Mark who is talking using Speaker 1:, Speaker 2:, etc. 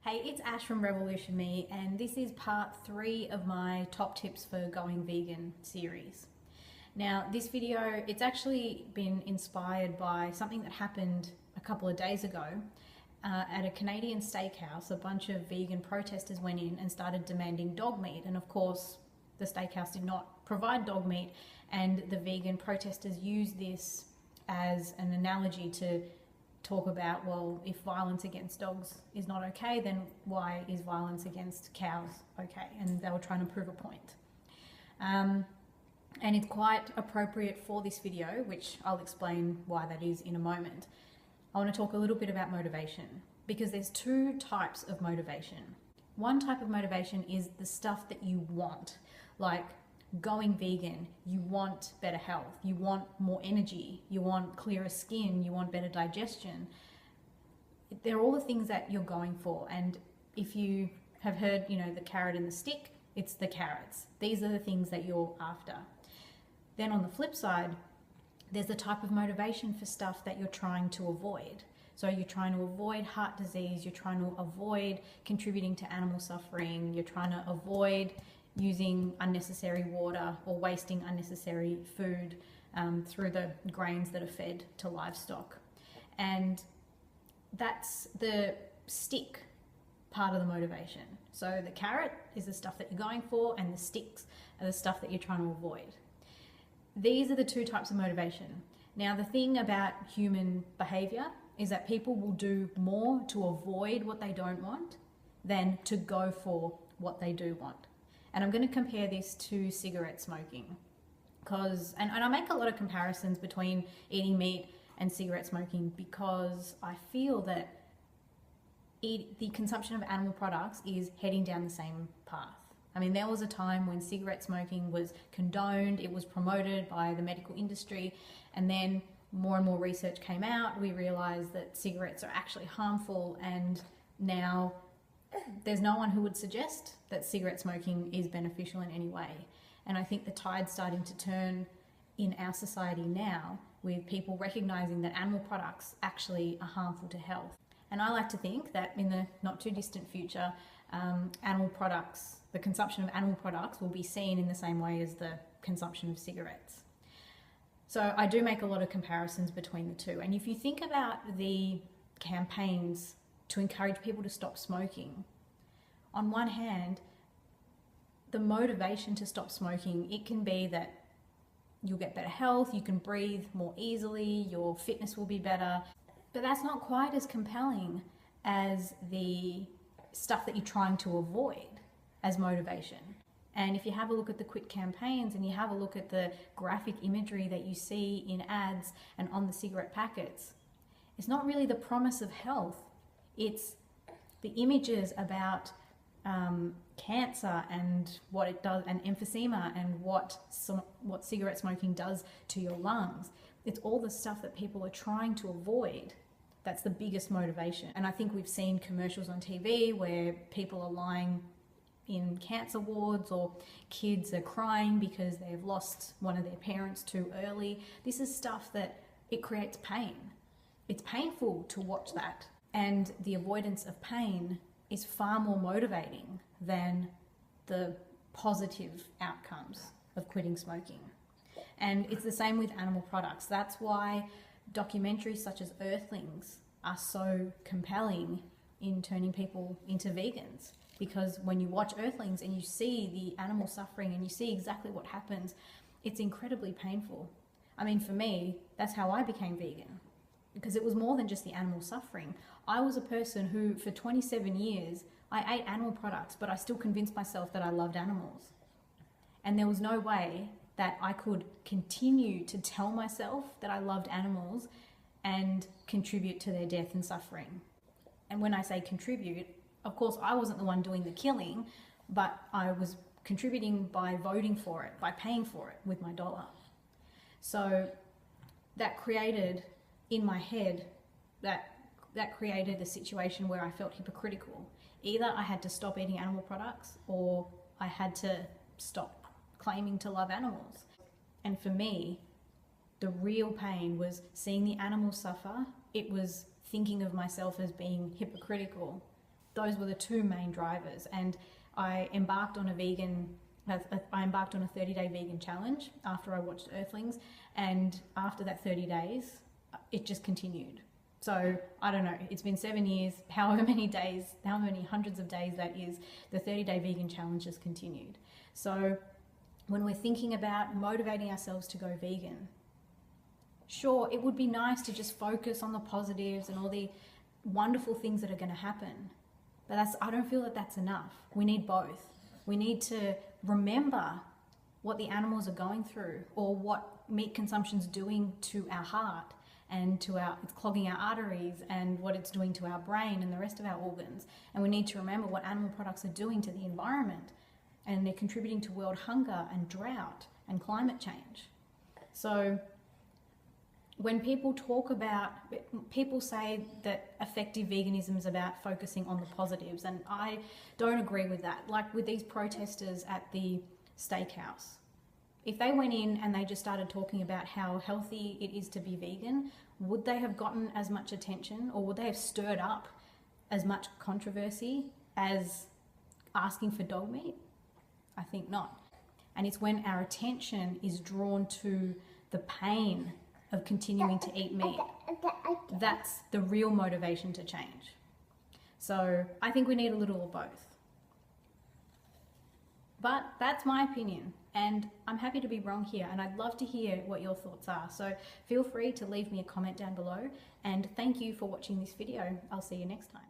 Speaker 1: Hey, it's Ash from Revolution Me, and this is part 3 of my top tips for going vegan series. Now, this video, it's actually been inspired by something that happened a couple of days ago. At a Canadian steakhouse, a bunch of vegan protesters went in and started demanding dog meat, and of course, the steakhouse did not provide dog meat, and the vegan protesters used this as an analogy to talk about, well, if violence against dogs is not okay, then why is violence against cows okay? And they were trying to prove a point. And it's quite appropriate for this video, which I'll explain why that is in a moment. I want to talk a little bit about motivation, because there's two types of motivation. One type of motivation is the stuff that you want, like going vegan. You want better health, you want more energy, you want clearer skin, you want better digestion. They're all the things that you're going for. And if you have heard, the carrot and the stick, it's the carrots. These are the things that you're after. Then on the flip side, there's the type of motivation for stuff that you're trying to avoid. So you're trying to avoid heart disease, you're trying to avoid contributing to animal suffering, you're trying to avoid using unnecessary water or wasting unnecessary food through the grains that are fed to livestock. And that's the stick part of the motivation. So the carrot is the stuff that you're going for, and the sticks are the stuff that you're trying to avoid. These are the two types of motivation. Now, the thing about human behavior is that people will do more to avoid what they don't want than to go for what they do want. And I'm going to compare this to cigarette smoking, and I make a lot of comparisons between eating meat and cigarette smoking, because I feel that the consumption of animal products is heading down the same path. I mean, there was a time when cigarette smoking was condoned, it was promoted by the medical industry, and then more and more research came out. We realized that cigarettes are actually harmful, and now there's no one who would suggest that cigarette smoking is beneficial in any way. And I think the tide's starting to turn in our society now, with people recognizing that animal products actually are harmful to health. And I like to think that in the not too distant future, the consumption of animal products will be seen in the same way as the consumption of cigarettes. So I do make a lot of comparisons between the two. And if you think about the campaigns to encourage people to stop smoking, on one hand, the motivation to stop smoking, it can be that you'll get better health, you can breathe more easily, your fitness will be better, but that's not quite as compelling as the stuff that you're trying to avoid as motivation. And if you have a look at the quit campaigns and you have a look at the graphic imagery that you see in ads and on the cigarette packets, it's not really the promise of health. It's the images about cancer and what it does, and emphysema, and what cigarette smoking does to your lungs. It's all the stuff that people are trying to avoid. That's the biggest motivation. And I think we've seen commercials on TV where people are lying in cancer wards, or kids are crying because they've lost one of their parents too early. This is stuff that it creates pain. It's painful to watch that. And the avoidance of pain is far more motivating than the positive outcomes of quitting smoking. And it's the same with animal products. That's why documentaries such as Earthlings are so compelling in turning people into vegans. Because when you watch Earthlings and you see the animal suffering and you see exactly what happens, it's incredibly painful. I mean, for me, that's how I became vegan, because it was more than just the animal suffering. I was a person who, for 27 years, I ate animal products, but I still convinced myself that I loved animals. And there was no way that I could continue to tell myself that I loved animals and contribute to their death and suffering. And when I say contribute, of course, I wasn't the one doing the killing, but I was contributing by voting for it, by paying for it with my dollar. So that created in my head, that created a situation where I felt hypocritical. Either I had to stop eating animal products, or I had to stop claiming to love animals. And for me, the real pain was seeing the animals suffer. It was thinking of myself as being hypocritical Those were the two main drivers. And I embarked on a 30-day vegan challenge after I watched Earthlings, and after that 30 days, it just continued. So I don't know, it's been 7 years, however many days, how many hundreds of days that is, the 30-day vegan challenge has continued. So when we're thinking about motivating ourselves to go vegan, sure, it would be nice to just focus on the positives and all the wonderful things that are going to happen. But I don't feel that that's enough. We need both. We need to remember what the animals are going through, or what meat consumption's doing to our heart and it's clogging our arteries, and what it's doing to our brain and the rest of our organs. And we need to remember what animal products are doing to the environment, and they're contributing to world hunger and drought and climate change. So when people say that effective veganism is about focusing on the positives, and I don't agree with that. Like with these protesters at the steakhouse, if they went in and they just started talking about how healthy it is to be vegan, would they have gotten as much attention, or would they have stirred up as much controversy as asking for dog meat? I think not. And it's when our attention is drawn to the pain of continuing to eat meat, that's the real motivation to change. So I think we need a little of both. But that's my opinion, and I'm happy to be wrong here, and I'd love to hear what your thoughts are. So feel free to leave me a comment down below, and thank you for watching this video. I'll see you next time.